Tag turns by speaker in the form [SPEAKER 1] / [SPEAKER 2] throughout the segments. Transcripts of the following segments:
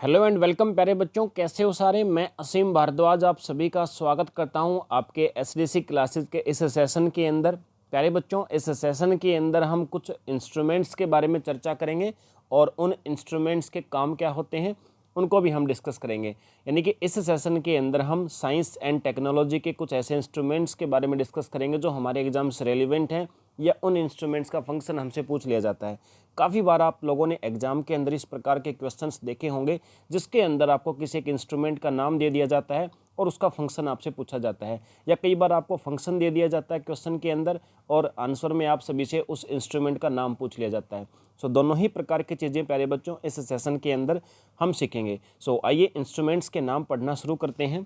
[SPEAKER 1] Hello and welcome प्यारे बच्चों, कैसे हो सारे। मैं असीम भारद्वाज आप सभी का स्वागत करता हूं आपके एसडीसी क्लासेस के इस सेशन के अंदर। प्यारे बच्चों, इस सेशन के अंदर हम कुछ इंस्ट्रूमेंट्स के बारे में चर्चा करेंगे और उन इंस्ट्रूमेंट्स के काम क्या होते हैं उनको भी हम डिस्कस करेंगे। यानी कि इस सेशन के अंदर हम साइंस एंड टेक्नोलॉजी के कुछ ऐसे इंस्ट्रूमेंट्स के बारे में डिस्कस करेंगे जो हमारे एग्जाम से रेलिवेंट हैं या उन इंस्ट्रूमेंट्स का फंक्शन हमसे पूछ लिया जाता है। काफ़ी बार आप लोगों ने एग्जाम के अंदर इस प्रकार के क्वेश्चंस देखे होंगे जिसके अंदर आपको किसी एक इंस्ट्रूमेंट का नाम दे दिया जाता है और उसका फंक्शन आपसे पूछा जाता है, या कई बार आपको फंक्शन दे दिया जाता है क्वेश्चन के अंदर और आंसर में आप सभी से उस इंस्ट्रूमेंट का नाम पूछ लिया जाता है। सो दोनों ही प्रकार की चीज़ें प्यारे बच्चों इस सेशन के अंदर हम सीखेंगे। सो आइए इंस्ट्रूमेंट्स के नाम पढ़ना शुरू करते हैं।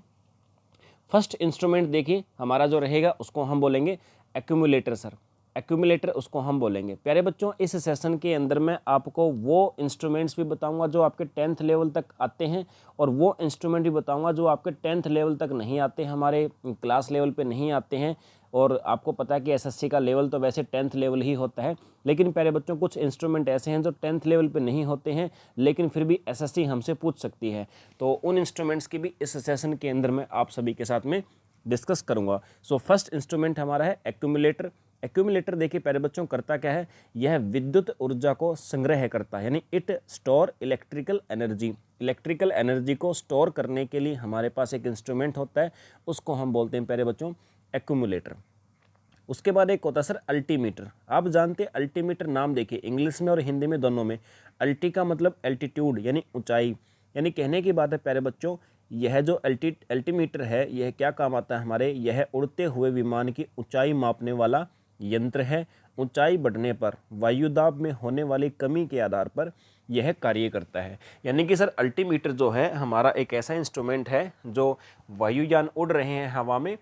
[SPEAKER 1] फर्स्ट इंस्ट्रूमेंट देखिए हमारा जो रहेगा उसको हम बोलेंगे एक्यूमुलेटर सर। एक्यूमुलेटर उसको हम बोलेंगे। प्यारे बच्चों, इस सेशन के अंदर मैं आपको वो इंस्ट्रूमेंट्स भी बताऊंगा जो आपके 10th लेवल तक आते हैं और वो इंस्ट्रूमेंट भी बताऊंगा जो आपके 10th लेवल तक नहीं आते, हमारे क्लास लेवल पे नहीं आते हैं। और आपको पता है कि एसएससी का लेवल तो वैसे 10th लेवल ही होता है, लेकिन प्यारे बच्चों कुछ इंस्ट्रूमेंट ऐसे हैं जो 10th लेवल पे नहीं होते हैं लेकिन फिर भी एसएससी हमसे पूछ सकती है। तो उन इंस्ट्रूमेंट्स की भी इस सेशन के अंदर मैं आप सभी के साथ में डिस्कस करूंगा। सो फर्स्ट इंस्ट्रूमेंट हमारा है एक्यूमुलेटर। एक्यूमुलेटर देखिए प्यारे बच्चों करता क्या है, यह विद्युत ऊर्जा को संग्रह करता है, यानी it store electrical energy. Electrical energy को स्टोर करने के लिए हमारे पास एक इंस्ट्रूमेंट होता है, उसको हम बोलते हैं प्यारे बच्चों एक्यूमुलेटर। उसके बाद एक होता है सर अल्टीमीटर। आप जानते हैं अल्टीमीटर, नाम देखिए इंग्लिश में और हिंदी में दोनों में। अल्टी का मतलब एल्टीट्यूड यानी ऊंचाई, यानी कहने की बात है प्यारे बच्चों यह जो अल्टीमीटर है यह क्या काम आता है हमारे, यह उड़ते हुए विमान की ऊंचाई मापने वाला यंत्र है। ऊंचाई बढ़ने पर वायुदाब में होने वाली कमी के आधार पर यह कार्य करता है। यानी कि सर अल्टीमीटर जो है हमारा एक ऐसा इंस्ट्रूमेंट है जो वायुयान उड़ रहे हैं हवा में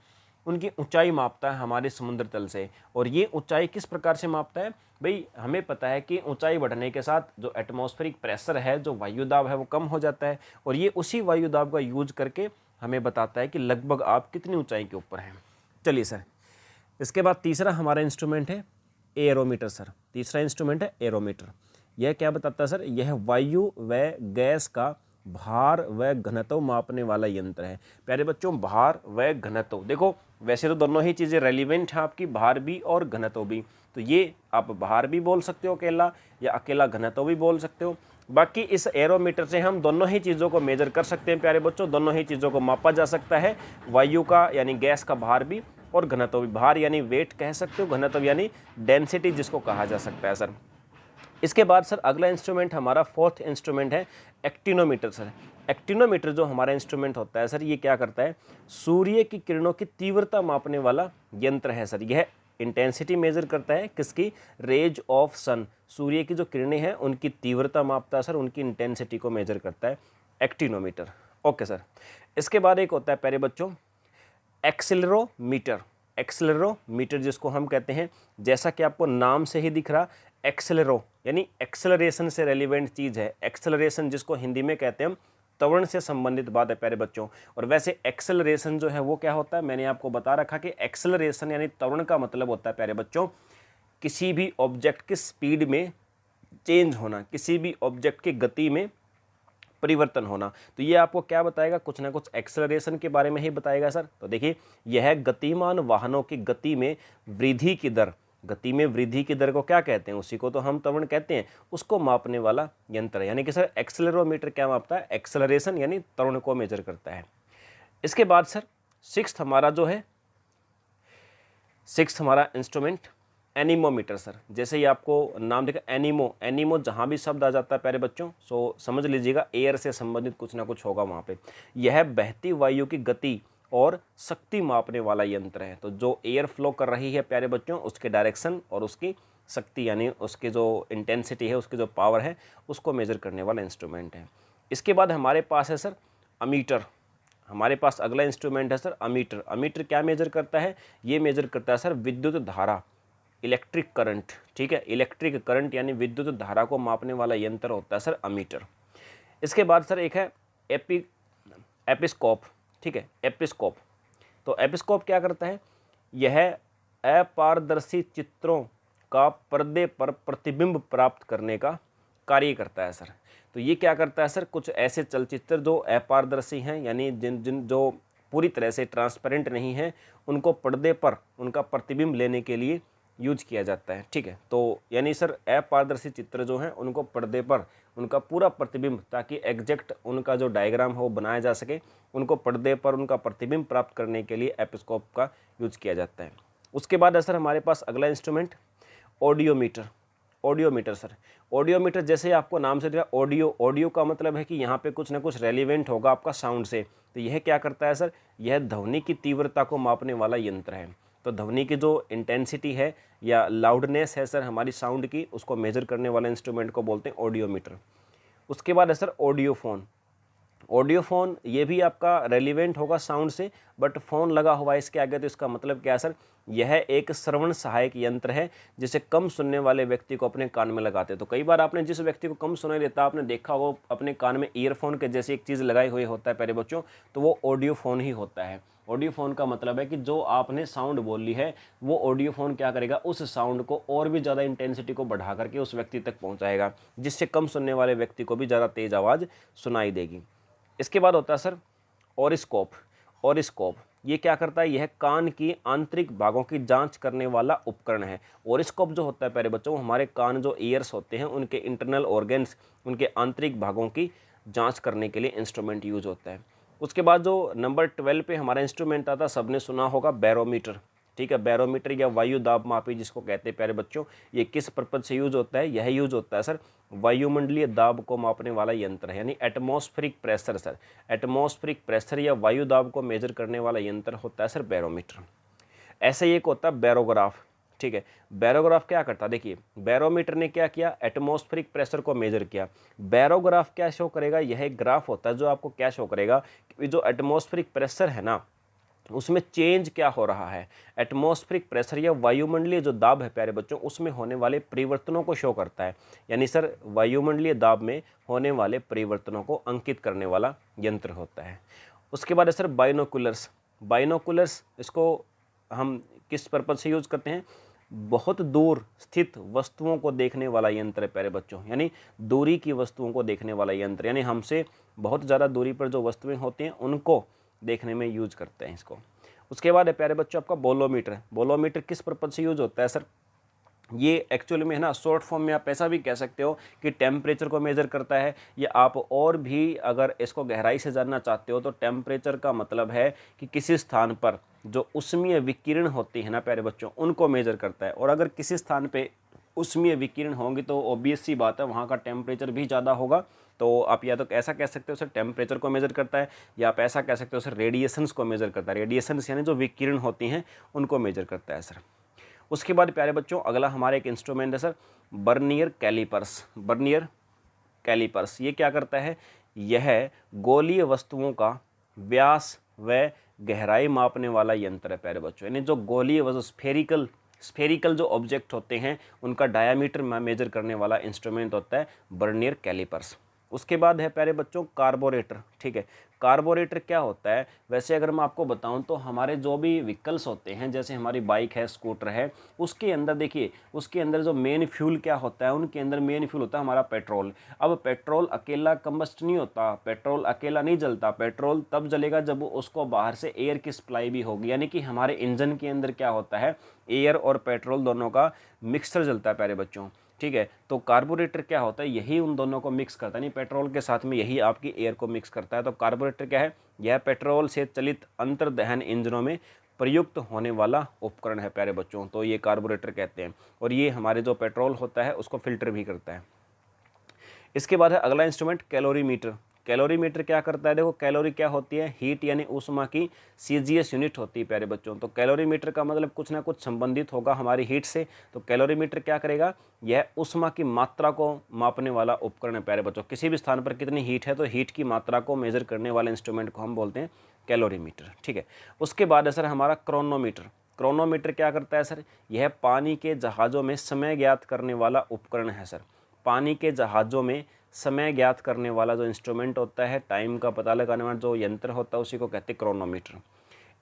[SPEAKER 1] उनकी ऊंचाई मापता है हमारे समुद्र तल से। और ये ऊंचाई किस प्रकार से मापता है भाई, हमें पता है कि ऊंचाई बढ़ने के साथ जो एटमॉस्फेरिक प्रेशर है, जो वायुदाब है वो कम हो जाता है और ये उसी वायुदाब का यूज करके हमें बताता है कि लगभग आप कितनी ऊंचाई के ऊपर हैं। चलिए सर, इसके बाद तीसरा हमारा इंस्ट्रूमेंट है एरोमीटर सर। तीसरा इंस्ट्रूमेंट है एरोमीटर। यह क्या बताता है सर, यह वायु व गैस का भार व घनत्व मापने वाला यंत्र है। प्यारे बच्चों भार व घनत्व, देखो वैसे तो दोनों ही चीज़ें रेलिवेंट हैं आपकी, भार भी और घनत्व भी। तो ये आप भार भी बोल सकते हो अकेला या अकेला घनत्व भी बोल सकते हो। बाकी इस एरोमीटर से हम दोनों ही चीज़ों को मेजर कर सकते हैं प्यारे बच्चों, दोनों ही चीज़ों को मापा जा सकता है, वायु का यानी गैस का भार भी और घनत्व भी। भार यानी वेट कह सकते हो, घनत्व यानी डेंसिटी जिसको कहा जा सकता है सर। इसके बाद सर अगला इंस्ट्रूमेंट हमारा फोर्थ इंस्ट्रूमेंट है एक्टिनोमीटर सर। एक्टिनोमीटर जो हमारा इंस्ट्रूमेंट होता है सर, ये क्या करता है, सूर्य की किरणों की तीव्रता मापने वाला यंत्र है सर। यह इंटेंसिटी मेजर करता है किसकी, रेज ऑफ सन। सूर्य की जो किरणें हैं उनकी तीव्रता मापता है सर, उनकी इंटेंसिटी को मेजर करता है एक्टिनोमीटर। ओके सर, इसके बाद एक होता है प्यारे बच्चों एक्सेलेरोमीटर। एक्सेलेरोमीटर जिसको हम कहते हैं, जैसा कि आपको नाम से ही दिख रहा, एक्सेलेरो यानी एक्सेलरेशन से रेलिवेंट चीज़ है। एक्सेलरेशन जिसको हिंदी में कहते हैं हम, त्वरण से संबंधित बात है प्यारे बच्चों। और वैसे एक्सेलरेशन जो है वो क्या होता है, मैंने आपको बता रखा कि एक्सेलरेशन यानी त्वरण का मतलब होता है प्यारे बच्चों किसी भी ऑब्जेक्ट की स्पीड में चेंज होना, किसी भी ऑब्जेक्ट की गति में परिवर्तन होना। तो ये आपको क्या बताएगा, कुछ ना कुछ एक्सेलरेशन के बारे में ही बताएगा सर। तो देखिए यह गतिमान वाहनों की गति में वृद्धि की दर, गति में वृद्धि की दर को क्या कहते हैं, उसी को तो हम त्वरण कहते हैं, उसको मापने वाला यंत्र है। यानी कि सर एक्सेलेरोमीटर क्या मापता है, एक्सेलरेशन यानी त्वरण को मेजर करता है। इसके बाद सर सिक्स्थ हमारा इंस्ट्रूमेंट एनीमोमीटर सर। जैसे ही आपको नाम देखा एनीमो, एनीमो जहाँ भी शब्द आ जाता है प्यारे बच्चों सो समझ लीजिएगा एयर से संबंधित कुछ ना कुछ होगा वहाँ पे। यह बहती वायु की गति और शक्ति मापने वाला यंत्र है। तो जो एयर फ्लो कर रही है प्यारे बच्चों उसके डायरेक्शन और उसकी शक्ति यानी उसकी जो इंटेंसिटी है, उसकी जो पावर है, उसको मेजर करने वाला इंस्ट्रूमेंट है। इसके बाद हमारे पास है सर अमीटर। हमारे पास अगला इंस्ट्रूमेंट है सर अमीटर। अमीटर क्या मेजर करता है, ये मेजर करता है सर विद्युत धारा, इलेक्ट्रिक करंट। ठीक है, इलेक्ट्रिक करंट यानी विद्युत धारा को मापने वाला यंत्र होता है सर अमीटर। इसके बाद सर एक है एपिस्कोप। ठीक है, एपिस्कोप। तो एपिस्कोप क्या करता है, यह अपारदर्शी चित्रों का पर्दे पर प्रतिबिंब प्राप्त करने का कार्य करता है सर। तो ये क्या करता है सर, कुछ ऐसे चलचित्र जो अपारदर्शी हैं, यानी जिन जो पूरी तरह से ट्रांसपेरेंट नहीं है, उनको पर्दे पर उनका प्रतिबिंब लेने के लिए यूज किया जाता है। ठीक है, तो यानी सर अपारदर्शी चित्र जो हैं उनको पर्दे पर उनका पूरा प्रतिबिंब, ताकि एग्जैक्ट उनका जो डायग्राम है वो बनाया जा सके, उनको पर्दे पर उनका प्रतिबिंब प्राप्त करने के लिए एपिस्कोप का यूज किया जाता है। उसके बाद है सर हमारे पास अगला instrument audiometer. Audiometer sir, audiometer जैसे आपको नाम से दिया, ऑडियो का मतलब है कि यहाँ पे कुछ ना कुछ रेलिवेंट होगा आपका साउंड से। तो यह क्या करता है सर, यह ध्वनि की तीव्रता को मापने वाला यंत्र है। तो ध्वनि की जो इंटेंसिटी है या लाउडनेस है सर हमारी साउंड की, उसको मेजर करने वाले इंस्ट्रूमेंट को बोलते हैं ऑडियोमीटर। उसके बाद है सर ऑडियोफोन। ऑडियोफोन ये भी आपका रेलिवेंट होगा साउंड से, बट फ़ोन लगा हुआ है इसके आगे, तो इसका मतलब क्या है सर, यह एक श्रवण सहायक यंत्र है जिसे कम सुनने वाले व्यक्ति को अपने कान में लगाते हैं। तो कई बार आपने जिस व्यक्ति को कम सुनाई देता आपने देखा वो अपने कान में ईयरफोन के जैसे एक चीज़ लगाई हुई होता है प्यारे बच्चों, तो वो ऑडियोफोन ही होता है। ऑडियोफोन का मतलब है कि जो आपने साउंड बोली है वो ऑडियोफोन क्या करेगा, उस साउंड को और भी ज़्यादा इंटेंसिटी को बढ़ा करके उस व्यक्ति तक पहुँचाएगा, जिससे कम सुनने वाले व्यक्ति को भी ज़्यादा तेज़ आवाज़ सुनाई देगी। इसके बाद होता है सर ऑरिस्कोप। ऑरिस्कोप ये क्या करता है, यह कान की आंतरिक भागों की जांच करने वाला उपकरण है। ऑरिस्कोप जो होता है प्यारे बच्चों, हमारे कान जो ईयर्स होते हैं उनके इंटरनल ऑर्गन्स, उनके आंतरिक भागों की जांच करने के लिए इंस्ट्रूमेंट यूज होता है। उसके बाद जो नंबर 12 पे हमारा इंस्ट्रूमेंट आता, सबने सुना होगा बैरोमीटर। ठीक है, बैरोमीटर या वायु दाब मापी जिसको कहते हैं प्यारे बच्चों, ये किस पर्पज से यूज होता है, यह यूज होता है सर वायुमंडलीय दाब को मापने वाला यंत्र है, यानी atmospheric pressure sir. Atmospheric pressure या वायु दाब को मेजर करने वाला यंत्र होता है सर बैरोमीटर। ऐसे ही एक होता है बैरोग्राफ। ठीक है, बैरोग्राफ क्या करता है, देखिए बैरोमीटर ने क्या किया, एटमॉस्फेरिक प्रेशर को मेजर किया। बैरोग्राफ क्या शो करेगा, यह एक ग्राफ होता है जो आपको क्या शो करेगा कि जो एटमॉस्फेरिक प्रेशर है ना उसमें चेंज क्या हो रहा है। एटमॉस्फेरिक प्रेशर या वायुमंडलीय जो दाब है प्यारे बच्चों, उसमें होने वाले परिवर्तनों को शो करता है। यानी सर वायुमंडलीय दाब में होने वाले परिवर्तनों को अंकित करने वाला यंत्र होता है। उसके बाद है सर बाइनोकुलर्स। बाइनोकुलर्स इसको हम किस पर्पज से यूज करते हैं, बहुत दूर स्थित वस्तुओं को देखने वाला यंत्र है प्यारे बच्चों, यानी दूरी की वस्तुओं को देखने वाला यंत्र, यानी हमसे बहुत ज़्यादा दूरी पर जो वस्तुएं होती हैं उनको देखने में यूज करते हैं इसको। उसके बाद है प्यारे बच्चों आपका बोलोमीटर। बोलोमीटर किस पर्पज से यूज होता है सर, ये एक्चुअली में है ना शॉर्ट फॉर्म में आप ऐसा भी कह सकते हो कि टेम्परेचर को मेज़र करता है, या आप और भी अगर इसको गहराई से जानना चाहते हो तो टेम्परेचर का मतलब है कि किसी स्थान पर जो उष्मीय विकिरण होती है ना प्यारे बच्चों उनको मेज़र करता है। और अगर किसी स्थान पे उष्मीय विकिरण होंगे तो ऑब्वियस सी बात है वहाँ का टेम्परेचर भी ज़्यादा होगा। तो आप या तो ऐसा कह सकते हो सर टेम्परेचर को मेज़र करता है, या आप ऐसा कह सकते हो सर रेडिएशंस को मेज़र करता है। रेडिएशंस यानी जो विकिरण होती हैं उनको मेज़र करता है सर। उसके बाद प्यारे बच्चों अगला हमारा एक इंस्ट्रूमेंट है sir vernier callipers. Vernier callipers ये क्या करता है, यह गोलीय वस्तुओं का व्यास व गहराई मापने वाला यंत्र है प्यारे बच्चों। यानी जो गोलीय वस्तु स्फेरिकल जो ऑब्जेक्ट होते हैं उनका डायामीटर मेजर करने वाला इंस्ट्रूमेंट होता है बर्नियर कैलिपर्स। उसके बाद है प्यारे बच्चों कार्बोरेटर। ठीक है, कार्बोरेटर क्या होता है, वैसे अगर मैं आपको बताऊं तो हमारे जो भी व्हीकल्स होते हैं जैसे हमारी बाइक है, स्कूटर है, उसके अंदर देखिए उसके अंदर जो मेन फ्यूल क्या होता है, उनके अंदर मेन फ्यूल होता है हमारा पेट्रोल। अब पेट्रोल अकेला कंबस्ट नहीं होता, पेट्रोल अकेला नहीं जलता, पेट्रोल तब जलेगा जब उसको बाहर से एयर की सप्लाई भी होगी। यानी कि हमारे इंजन के अंदर क्या होता है, एयर और पेट्रोल दोनों का मिक्सचर जलता है प्यारे बच्चों। ठीक है, तो कार्बोरेटर क्या होता है, यही उन दोनों को मिक्स करता है, नहीं पेट्रोल के साथ में यही आपकी एयर को मिक्स करता है। तो कार्बोरेटर क्या है, यह पेट्रोल से चलित अंतर्दहन इंजनों में प्रयुक्त होने वाला उपकरण है प्यारे बच्चों, तो ये कार्बोरेटर कहते हैं। और ये हमारे जो पेट्रोल होता है उसको फिल्टर भी करता है। इसके बाद है अगला इंस्ट्रूमेंट कैलोरीमीटर। कैलोरीमीटर क्या करता है, देखो कैलोरी क्या होती है, हीट यानी ऊष्मा की सीजीएस यूनिट होती है प्यारे बच्चों। तो कैलोरीमीटर का मतलब कुछ ना कुछ संबंधित होगा हमारी हीट से। तो कैलोरीमीटर क्या करेगा, यह ऊष्मा की मात्रा को मापने वाला उपकरण है प्यारे बच्चों। किसी भी स्थान पर कितनी हीट है तो हीट की मात्रा को मेजर करने वाले इंस्ट्रूमेंट को हम बोलते हैं कैलोरीमीटर। ठीक है, उसके बाद है सर हमारा क्रोनोमीटर। क्रोनोमीटर क्या करता है सर, यह पानी के जहाज़ों में समय ज्ञात करने वाला उपकरण है सर। पानी के जहाज़ों में समय ज्ञात करने वाला जो इंस्ट्रूमेंट होता है, टाइम का पता लगाने वाला जो यंत्र होता है उसी को कहते हैं क्रोनोमीटर।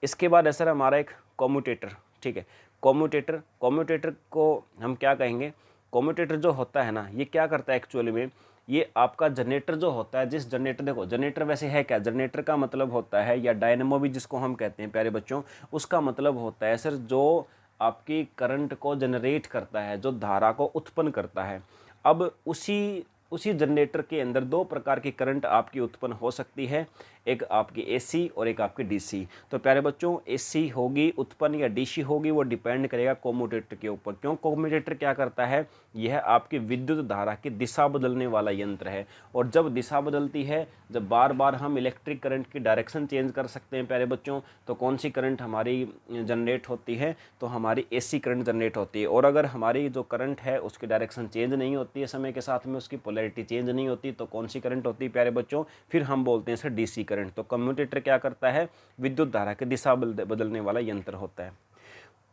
[SPEAKER 1] इसके बाद है सर हमारा एक कॉम्यूटेटर। ठीक है, कॉम्यूटेटर को हम क्या कहेंगे, कम्यूटेटर जो होता है ना, ये क्या करता है एक्चुअली में, ये आपका जनरेटर जो होता है, जिस जनरेटर, देखो जनरेटर वैसे है क्या, जनरेटर का मतलब होता है, या डायनेमो भी जिसको हम कहते हैं प्यारे बच्चों, उसका मतलब होता है सर जो आपकी करंट को जनरेट करता है, जो धारा को उत्पन्न करता है। अब उसी जनरेटर के अंदर दो प्रकार की करंट आपकी उत्पन्न हो सकती है, एक आपकी एसी और एक आपकी डीसी। तो प्यारे बच्चों एसी होगी उत्पन्न या डीसी होगी, वो डिपेंड करेगा कम्यूटेटर के ऊपर। क्यों, कम्यूटेटर क्या करता है, यह आपकी विद्युत धारा की दिशा बदलने वाला यंत्र है। और जब दिशा बदलती है, जब बार बार हम इलेक्ट्रिक करंट की डायरेक्शन चेंज कर सकते हैं प्यारे बच्चों, तो कौन सी करंट हमारी जनरेट होती है, तो हमारी एसी करंट जनरेट होती है। और अगर हमारी जो करंट है उसकी डायरेक्शन चेंज नहीं होती है समय के साथ में, उसकी पोलैरिटी चेंज नहीं होती, तो कौन सी करंट होती है प्यारे बच्चों, फिर हम बोलते हैं इसे डीसी करंट। तो कम्यूटेटर क्या करता है, विद्युत धारा की दिशा बदलने वाला यंत्र होता है।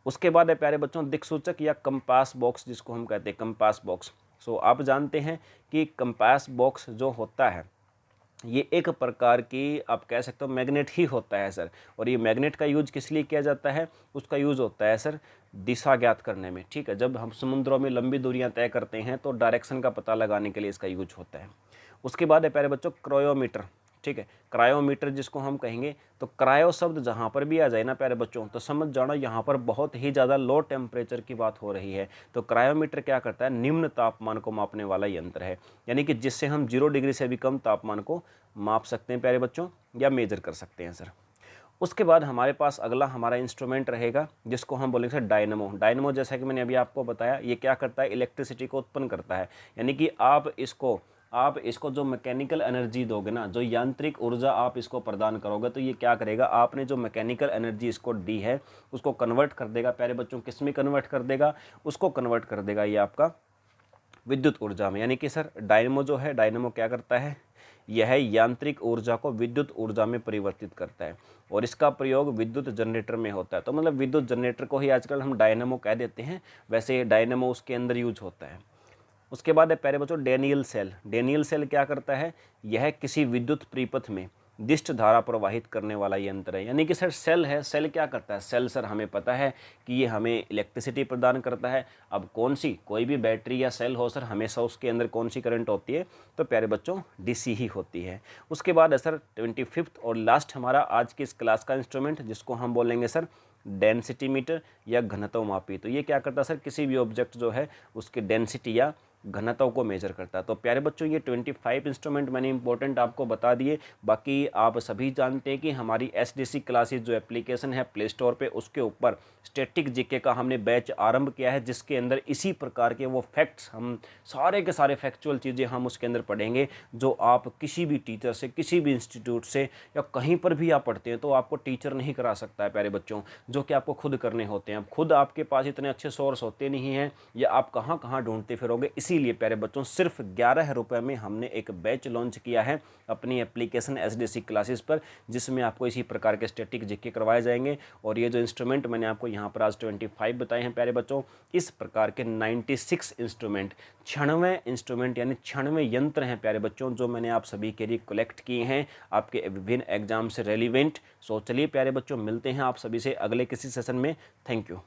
[SPEAKER 1] उसके बाद है प्यारे बच्चों दिक्सूचक या कंपास बॉक्स, जिसको हम कहते हैं कंपास बॉक्स। सो आप जानते हैं कि कंपास बॉक्स जो होता है ये एक प्रकार की आप कह सकते हो मैग्नेट ही होता है सर। और ये मैग्नेट का यूज किस लिए किया जाता है, उसका यूज होता है सर दिशा ज्ञात करने में। ठीक है, जब हम समुद्रों में लंबी दूरियां तय करते हैं तो डायरेक्शन का पता लगाने के लिए इसका यूज होता है। उसके बाद है प्यारे बच्चों क्रायोमीटर। ठीक है, क्रायोमीटर जिसको हम कहेंगे, तो क्रायो शब्द जहाँ पर भी आ जाए ना प्यारे बच्चों, तो समझ जाना यहाँ पर बहुत ही ज़्यादा लो टेम्परेचर की बात हो रही है। तो क्रायोमीटर क्या करता है, निम्न तापमान को मापने वाला यंत्र है, यानी कि जिससे हम 0 डिग्री से भी कम तापमान को माप सकते हैं प्यारे बच्चों, या मेजर कर सकते हैं सर। उसके बाद हमारे पास अगला हमारा इंस्ट्रूमेंट रहेगा जिसको हम बोलेंगे सर डायनमो। डायनमो जैसा कि मैंने अभी आपको बताया, ये क्या करता है, इलेक्ट्रिसिटी को उत्पन्न करता है। यानी कि आप इसको जो मैकेनिकल एनर्जी दोगे ना, जो यांत्रिक ऊर्जा आप इसको प्रदान करोगे, तो ये क्या करेगा, आपने जो मैकेनिकल एनर्जी इसको दी है उसको कन्वर्ट कर देगा प्यारे बच्चों, किस में कन्वर्ट कर देगा, उसको कन्वर्ट कर देगा ये आपका विद्युत ऊर्जा में। यानी कि सर डायनमो जो है, डायनमो क्या करता है, यह यांत्रिक ऊर्जा को विद्युत ऊर्जा में परिवर्तित करता है, और इसका प्रयोग विद्युत जनरेटर में होता है। तो मतलब विद्युत जनरेटर को ही आजकल हम डायनमो कह देते हैं, वैसे डायनमो उसके अंदर यूज होता है। उसके बाद है प्यारे बच्चों डैनियल सेल। डैनियल सेल क्या करता है, यह किसी विद्युत परिपथ में दिष्ट धारा प्रवाहित करने वाला यंत्र है। यानी कि सर सेल है, सेल क्या करता है, सेल सर हमें पता है कि ये हमें इलेक्ट्रिसिटी प्रदान करता है। अब कौन सी, कोई भी बैटरी या सेल हो सर, हमेशा उसके अंदर कौन सी करंट होती है, तो प्यारे बच्चों डीसी ही होती है। उसके बाद है सर 25वां और लास्ट हमारा आज की इस क्लास का इंस्ट्रूमेंट, जिसको हम बोलेंगे सर डेंसिटी मीटर या घनत्व मापी। तो ये क्या करता है सर, किसी भी ऑब्जेक्ट जो है उसकी डेंसिटी या घनत्व को मेजर करता है। तो प्यारे बच्चों ये 25 इंस्ट्रूमेंट मैंने इंपॉर्टेंट आपको बता दिए। बाकी आप सभी जानते हैं कि हमारी एसडीसी क्लासेस जो एप्लीकेशन है प्ले स्टोर पे, उसके ऊपर स्टैटिक जीके का हमने बैच आरंभ किया है, जिसके अंदर इसी प्रकार के वो फैक्ट्स, हम सारे के सारे फैक्चुअल चीज़ें हम उसके अंदर पढ़ेंगे, जो आप किसी भी टीचर से, किसी भी इंस्टीट्यूट से या कहीं पर भी आप पढ़ते हैं तो आपको टीचर नहीं करा सकता है प्यारे बच्चों, जो कि आपको खुद करने होते हैं। अब खुद आपके पास इतने अच्छे सोर्स होते नहीं हैं, या आप कहाँ कहाँ ढूंढते फिरोगे। इसीलिए प्यारे बच्चों सिर्फ 11 रुपये में हमने एक बैच लॉन्च किया है अपनी एप्लीकेशन एसडीसी क्लासेस पर, जिसमें आपको इसी प्रकार के स्टैटिक जीके करवाए जाएंगे। और ये जो इंस्ट्रूमेंट मैंने आपको यहाँ पर आज 25 बताए हैं प्यारे बच्चों, इस प्रकार के 96 इंस्ट्रूमेंट, 96 इंस्ट्रूमेंट यानी 96 यंत्र हैं प्यारे बच्चों, जो मैंने आप सभी के लिए कलेक्ट किए हैं आपके विभिन्न एग्जाम से रेलिवेंट। सो चलिए प्यारे बच्चों, मिलते हैं आप सभी से अगले किसी सेशन में। Thank you.